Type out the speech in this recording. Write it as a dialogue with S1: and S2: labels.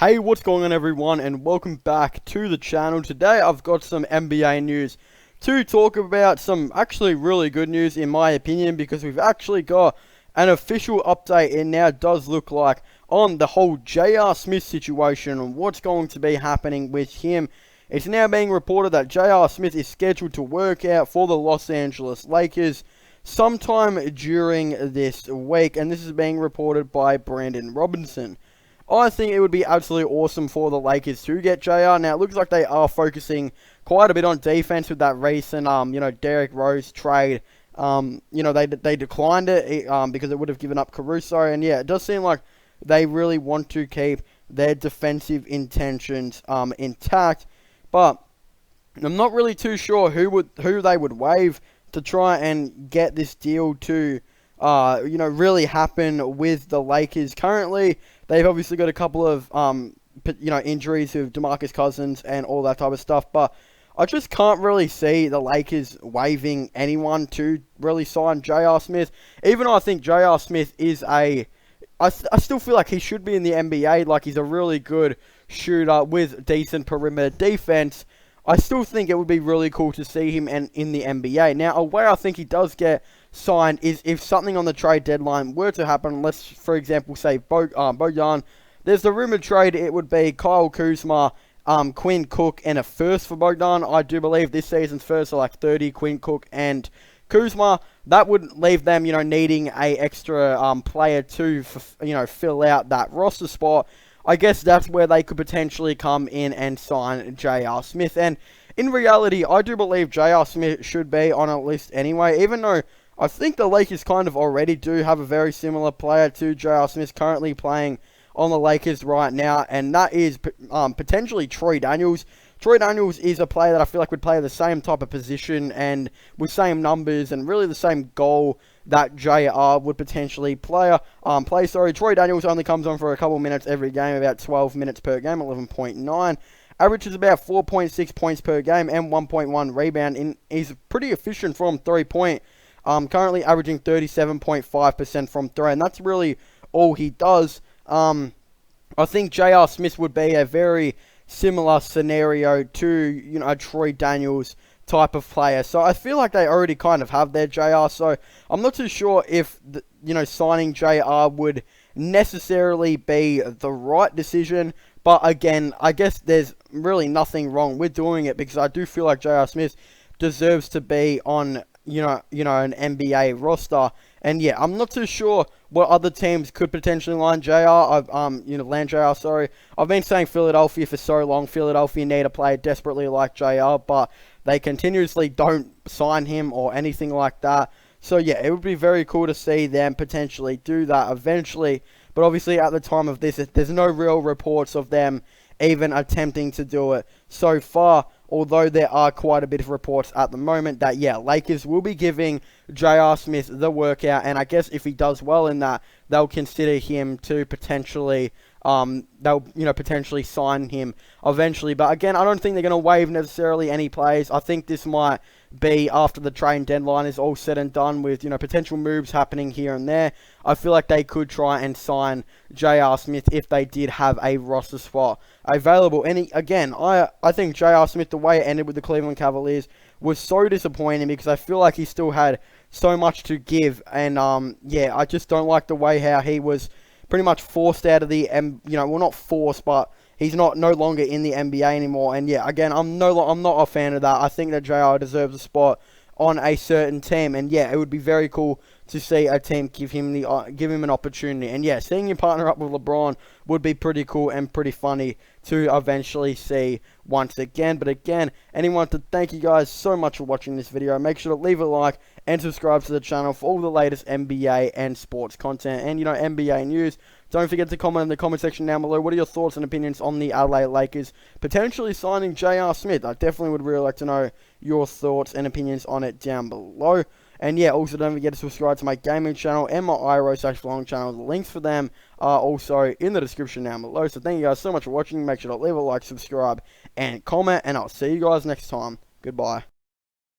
S1: Hey, what's going on everyone, and welcome back to the channel. Today I've got some NBA news to talk about, some actually really good news in my opinion, because we've actually got an official update. It now does look like on the whole J.R. Smith situation and what's going to be happening with him. It's now being reported that J.R. Smith is scheduled to work out for the Los Angeles Lakers sometime during this week, and this is being reported by Brandon Robinson. I think it would be absolutely awesome for the Lakers to get JR. Now, it looks like they are focusing quite a bit on defense with that recent, Derrick Rose trade. They declined it because it would have given up Caruso. And, yeah, it does seem like they really want to keep their defensive intentions intact. But I'm not really too sure who they would waive to try and get this deal to really happen with the Lakers. Currently, they've obviously got a couple of, injuries with DeMarcus Cousins and all that type of stuff, but I just can't really see the Lakers waiving anyone to really sign J.R. Smith. Even though I think J.R. Smith is I still feel like he should be in the NBA, like he's a really good shooter with decent perimeter defense. I still think it would be really cool to see him in the NBA. Now, where I think he does get signed is if something on the trade deadline were to happen. Let's, for example, say Bogdan. There's the rumored trade. It would be Kyle Kuzma, Quinn Cook, and a first for Bogdan. I do believe this season's first are like 30, Quinn Cook and Kuzma. That would leave them, needing a extra player to, fill out that roster spot. I guess that's where they could potentially come in and sign J.R. Smith. And in reality, I do believe J.R. Smith should be on a list anyway, even though I think the Lakers kind of already do have a very similar player to J.R. Smith currently playing on the Lakers right now, and that is potentially Troy Daniels. Troy Daniels is a player that I feel like would play the same type of position and with same numbers and really the same goal that JR would potentially play. Troy Daniels only comes on for a couple minutes every game, about 12 minutes per game, 11.9. Averages about 4.6 points per game and 1.1 rebound. He's pretty efficient from 3-point. Currently averaging 37.5% from 3, and that's really all he does. I think J.R. Smith would be a very similar scenario to, a Troy Daniels type of player. So I feel like they already kind of have their JR. So I'm not too sure if, signing JR would necessarily be the right decision. But again, I guess there's really nothing wrong with doing it because I do feel like J.R. Smith deserves to be on, an NBA roster. And yeah, I'm not too sure what other teams could potentially land JR, sorry. I've been saying Philadelphia for so long. Philadelphia need a player desperately like JR, but they continuously don't sign him or anything like that. So yeah, it would be very cool to see them potentially do that eventually. But obviously at the time of this, there's no real reports of them even attempting to do it so far. Although there are quite a bit of reports at the moment that, yeah, Lakers will be giving J.R. Smith the workout. And I guess if he does well in that, they'll consider him to potentially, potentially sign him eventually. But again, I don't think they're going to waive necessarily any players. I think this might be after the trade deadline is all said and done with, potential moves happening here and there. I feel like they could try and sign J.R. Smith if they did have a roster spot available. And again, I think J.R. Smith, the way it ended with the Cleveland Cavaliers, was so disappointing because I feel like he still had so much to give. And, I just don't like the way how he was pretty much forced out of the, not forced, but he's no longer in the NBA anymore. And yeah, again, I'm not a fan of that. I think that JR deserves a spot on a certain team. And yeah, it would be very cool to see a team give him an opportunity. And yeah, seeing him partner up with LeBron would be pretty cool and pretty funny to eventually see once again. But again, anyone to thank you guys so much for watching this video. Make sure to leave a like and subscribe to the channel for all the latest NBA and sports content and, NBA news. Don't forget to comment in the comment section down below. What are your thoughts and opinions on the LA Lakers potentially signing J.R. Smith? I definitely would really like to know your thoughts and opinions on it down below. And yeah, also don't forget to subscribe to my gaming channel and my IRO/vlog channel. The links for them are also in the description down below. So thank you guys so much for watching. Make sure to leave a like, subscribe, and comment. And I'll see you guys next time. Goodbye.